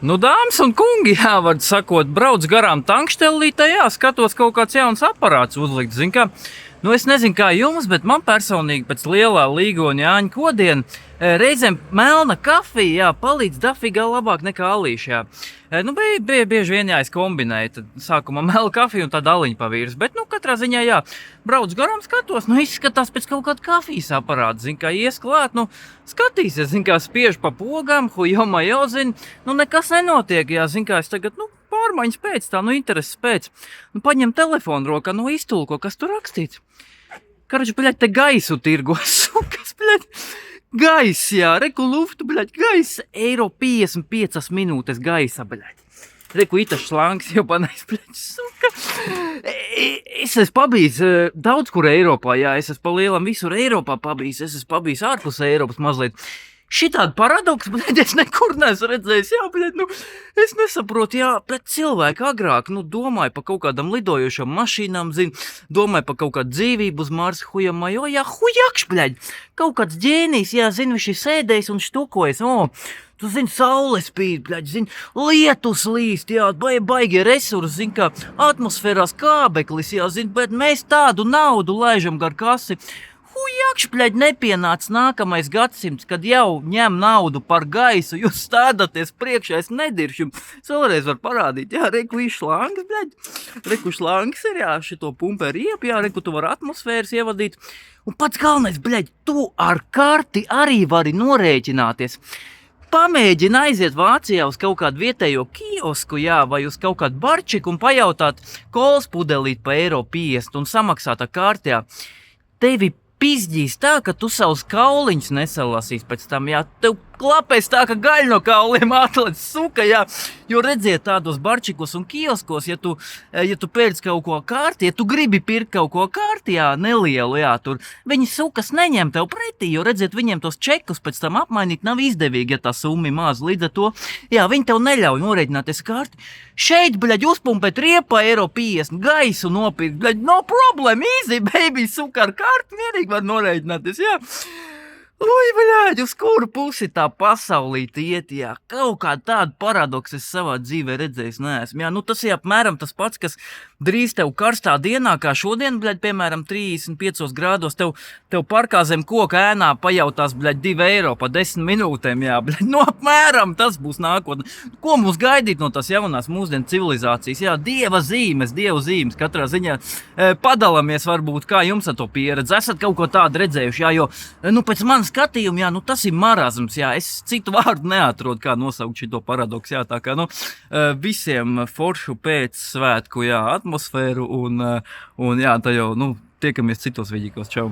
Nu, dāmas un kungi, jā, var sakot, brauc garām tankšķelītē, jā, skatos kaut kāds jauns aparāts uzlikt, zin kā. Nu, es nezinu, kā jums, bet man personīgi pēc lielā Līgoņa Jāņa kodiena reizēm melna kafija, jā, palīdz dafīgā labāk nekā alīša, jā. Nu, bija bieži vien, jā, es kombinēju, tad sākumā melna kafija un tad aliņa pavīrs, bet, nu, katrā ziņā, jā, brauc garām skatos, nu, izskatās pēc kaut kāda kafijas aparāta, zin kā, ies klāt, nu, skatīsies, zin kā, spiež pa pogām, hujomajo, zin, nu, nekas nenotiek, jā, zin kā, es tagad, nu, pārmaiņas pēc tā, nu, intereses pēc, nu, paņem telefonu rokā, nu, iztulko, kas tur rakstīts. Karoči, bļaļ, te gaisu tirgos, kas, bļaļ, gaiss, jā, reku luftu, bļaļ, gaiss, eiro 55 minūtes gaisa, bļaļ. Reku itašs lanks jau panais, bļaļ, suka. Es esmu pabijis daudz kur Eiropā, jā, es esmu pa lielam visur Eiropā pabijis, es esmu pabijis ārpus Eiropas mazliet. Šitādi paradoks, bļaļ, es nekur neesmu redzējis, jā, bļaļ, nu, es nesaprotu, jā, bet cilvēki agrāk, nu, domāja pa kaut kādam lidojošam mašīnām, zin, domāja pa kaut kādu dzīvību uz Marsa, hujamajo, jā, hujakš, bļaļ, kaut kāds ģēnijs, jā, zin, viņš ir sēdējis un štukojas, tu zini, saule spīd, bļaļ, zini, lietus līst, jā, baigie resursi, zini, kā atmosfērās kābeklis, jā, zini, bet mēs tādu naudu laižam gar kasi. Hujakš, bļaļ, nepienāc nākamais gadsimts, kad jau ņem naudu par gaisu, jūs stādaties priekšā, es nediršu. Es vēlreiz varu parādīt, jā, reku šlangas, bļaļ, reku šlangas ir, jā, šito pumpe riep, jā, reku tu var atmosfēras ievadīt. Un pats galvenais, bļaļ, tu ar karti arī vari norēķināties. Pamēģini aiziet Vācijā uz kaut kādu vietējo kiosku, jā, vai uz kaut kādu barčiku un pajautāt kolas pudelīt pa eiro 50 un samaksāt ar kārtī, jā. Tevi pizģīs tā, ka tu savus kauliņus nesalasīs pēc tam, jā, tev klapēs tā, ka gaļa no kauliem atlec, suka, jā, jo redziet tādos barčikos un kioskos, ja tu pērc kaut ko kārtī, ja tu gribi pirkt kaut ko kārtī, jā, nelielu, jā, tur, viņi sukas neņem tev pretī, jo redziet, viņiem tos čekus pēc tam apmainīt nav izdevīgi, ja tā summa maz, līdz ar to, jā, viņi tev neļauj norēķināties kārti. Šeit, bļaļ, uzpumpēt riepa eiro 50, gaisu nopirkt, bļaļ, no problem, easy, baby, suka ar kārti, mierīgi var norēķināties, jā. Ui, bļaļ, uz kuru pusi tā pasaulīte iet, jā, kaut kā tādu paradoksu es savā dzīvē redzējis neesmu, jā, nu tas ir apmēram tas pats, kas drīz tev karstā dienā, kā šodien, bļaļ, piemēram, 35 grādos, tev parkā zem koka ēnā pajautās, bļaļ, 2 eiro pa 10 minūtēm, jā, bļaļ, nu apmēram tas būs nākotne. Ko mums gaidīt no tās jaunās mūsdienu civilizācijas, jā, dievu zīmes, katrā ziņā padalāmies varbūt, kā jums ar to pieredzi, esat kaut ko tādu redzējuši, jā, jo, nu, pēc man skatījumi, jā, nu tas ir marazms, jā, es citu vārdu neatrodu, kā nosaukt šito paradoksu, jā, tā kā, nu, visiem foršu pēc svētku, jā, atmosfēru un jā, tā jau, nu, tiekamies citos vidīkos, čau.